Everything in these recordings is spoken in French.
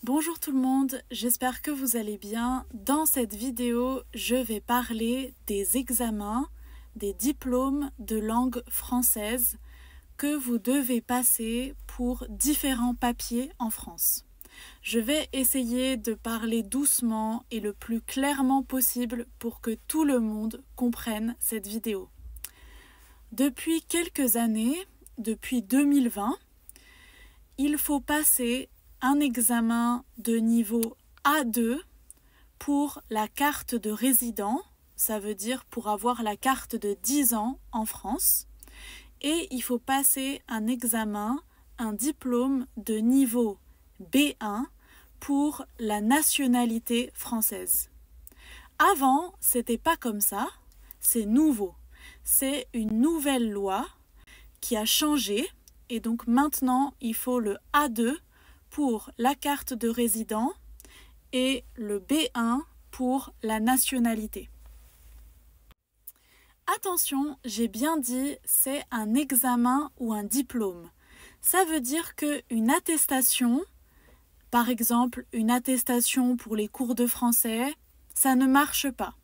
Bonjour tout le monde, j'espère que vous allez bien. Dans cette vidéo, je vais parler des examens, des diplômes de langue française que vous devez passer pour différents papiers en France. Je vais essayer de parler doucement et le plus clairement possible pour que tout le monde comprenne cette vidéo. Depuis quelques années, depuis 2020, il faut passer un examen de niveau A2 pour la carte de résident, ça veut dire pour avoir la carte de 10 ans en France, et il faut passer un examen, un diplôme de niveau B1 pour la nationalité française. Avant, c'était pas comme ça, c'est nouveau. C'est une nouvelle loi qui a changé et donc maintenant il faut le A2 pour la carte de résident et le B1 pour la nationalité. Attention, j'ai bien dit, c'est un examen ou un diplôme. Ça veut dire qu'une attestation, par exemple une attestation pour les cours de français, ça ne marche pas.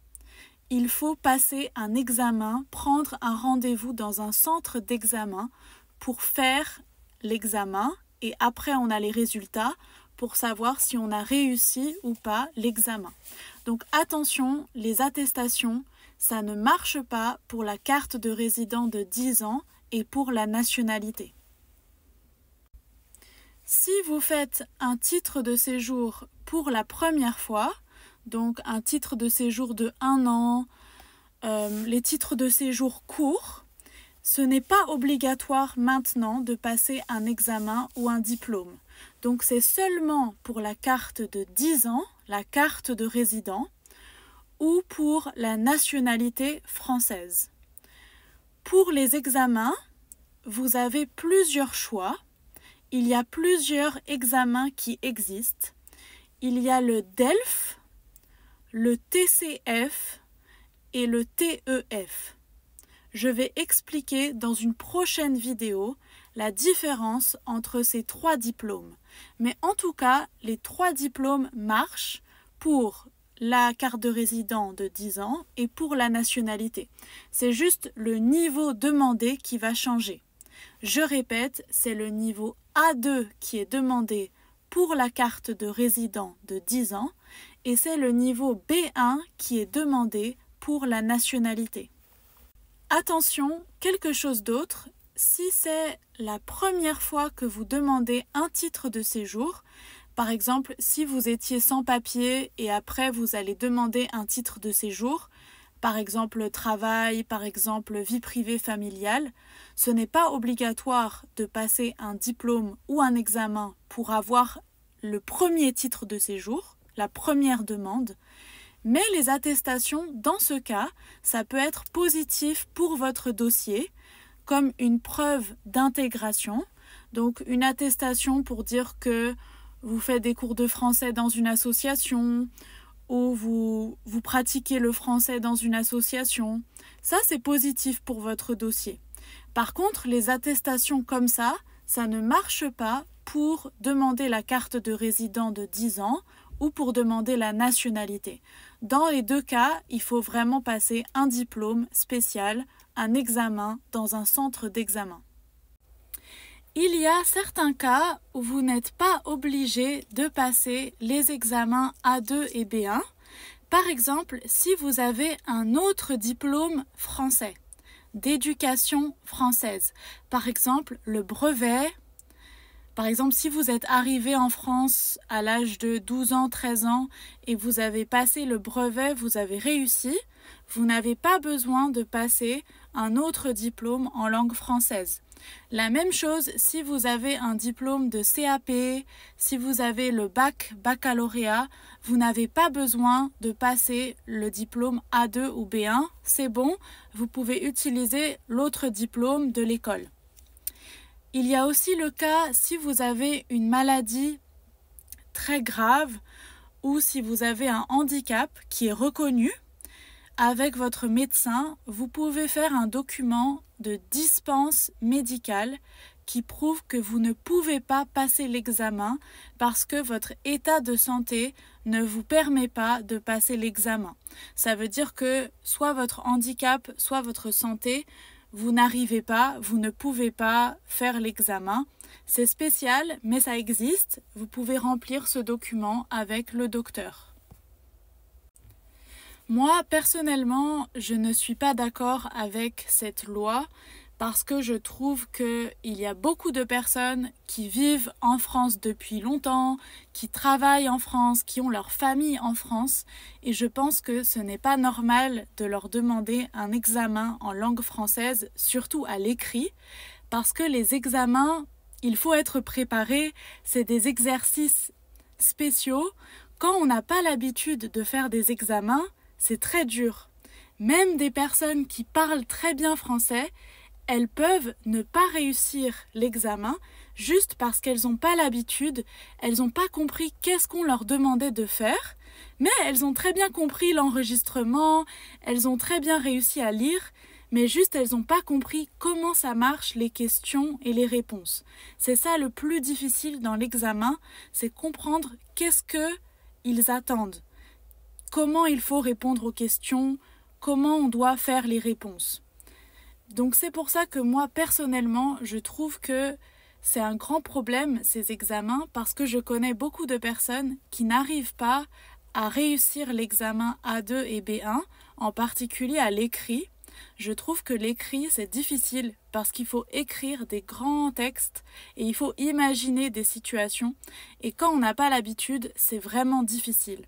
Il faut passer un examen, prendre un rendez-vous dans un centre d'examen pour faire l'examen et après on a les résultats pour savoir si on a réussi ou pas l'examen. Donc attention, les attestations, ça ne marche pas pour la carte de résident de 10 ans et pour la nationalité. Si vous faites un titre de séjour pour la première fois, donc un titre de séjour de 1 an, les titres de séjour courts, ce n'est pas obligatoire maintenant de passer un examen ou un diplôme. Donc c'est seulement pour la carte de 10 ans, la carte de résident, ou pour la nationalité française. Pour les examens, vous avez plusieurs choix. Il y a plusieurs examens qui existent. Il y a le DELF, le TCF et le TEF. Je vais expliquer dans une prochaine vidéo la différence entre ces 3 diplômes. Mais en tout cas, les 3 diplômes marchent pour la carte de résident de 10 ans et pour la nationalité. C'est juste le niveau demandé qui va changer. Je répète, c'est le niveau A2 qui est demandé pour la carte de résident de 10 ans et c'est le niveau B1 qui est demandé pour la nationalité. Attention, quelque chose d'autre, si c'est la première fois que vous demandez un titre de séjour, par exemple si vous étiez sans papier et après vous allez demander un titre de séjour, par exemple travail, par exemple vie privée familiale, ce n'est pas obligatoire de passer un diplôme ou un examen pour avoir le premier titre de séjour, la première demande. Mais les attestations, dans ce cas, ça peut être positif pour votre dossier, comme une preuve d'intégration. Donc une attestation pour dire que vous faites des cours de français dans une association ou vous pratiquez le français dans une association. Ça, c'est positif pour votre dossier. Par contre, les attestations comme ça ne marche pas pour demander la carte de résident de 10 ans ou pour demander la nationalité. Dans les 2 cas, il faut vraiment passer un diplôme spécial, un examen dans un centre d'examen. Il y a certains cas où vous n'êtes pas obligé de passer les examens A2 et B1. Par exemple, si vous avez un autre diplôme français, d'éducation française, par exemple le brevet. Par exemple, si vous êtes arrivé en France à l'âge de 12 ans, 13 ans et vous avez passé le brevet, vous avez réussi, vous n'avez pas besoin de passer un autre diplôme en langue française. La même chose si vous avez un diplôme de CAP, si vous avez le baccalauréat, vous n'avez pas besoin de passer le diplôme A2 ou B1, c'est bon, vous pouvez utiliser l'autre diplôme de l'école. Il y a aussi le cas si vous avez une maladie très grave ou si vous avez un handicap qui est reconnu. Avec votre médecin, vous pouvez faire un document de dispense médicale qui prouvent que vous ne pouvez pas passer l'examen parce que votre état de santé ne vous permet pas de passer l'examen. Ça veut dire que soit votre handicap, soit votre santé, vous n'arrivez pas, vous ne pouvez pas faire l'examen. C'est spécial, mais ça existe. Vous pouvez remplir ce document avec le docteur. Moi, personnellement, je ne suis pas d'accord avec cette loi parce que je trouve qu'il y a beaucoup de personnes qui vivent en France depuis longtemps, qui travaillent en France, qui ont leur famille en France, et je pense que ce n'est pas normal de leur demander un examen en langue française, surtout à l'écrit, parce que les examens, il faut être préparé, c'est des exercices spéciaux. Quand on n'a pas l'habitude de faire des examens, c'est très dur. Même des personnes qui parlent très bien français, elles peuvent ne pas réussir l'examen juste parce qu'elles n'ont pas l'habitude, elles n'ont pas compris qu'est-ce qu'on leur demandait de faire, mais elles ont très bien compris l'enregistrement, elles ont très bien réussi à lire, mais juste elles n'ont pas compris comment ça marche les questions et les réponses. C'est ça le plus difficile dans l'examen, c'est comprendre qu'est-ce qu'ils attendent, comment il faut répondre aux questions, comment on doit faire les réponses. Donc c'est pour ça que moi personnellement je trouve que c'est un grand problème ces examens parce que je connais beaucoup de personnes qui n'arrivent pas à réussir l'examen A2 et B1, en particulier à l'écrit. Je trouve que l'écrit c'est difficile parce qu'il faut écrire des grands textes et il faut imaginer des situations et quand on n'a pas l'habitude c'est vraiment difficile.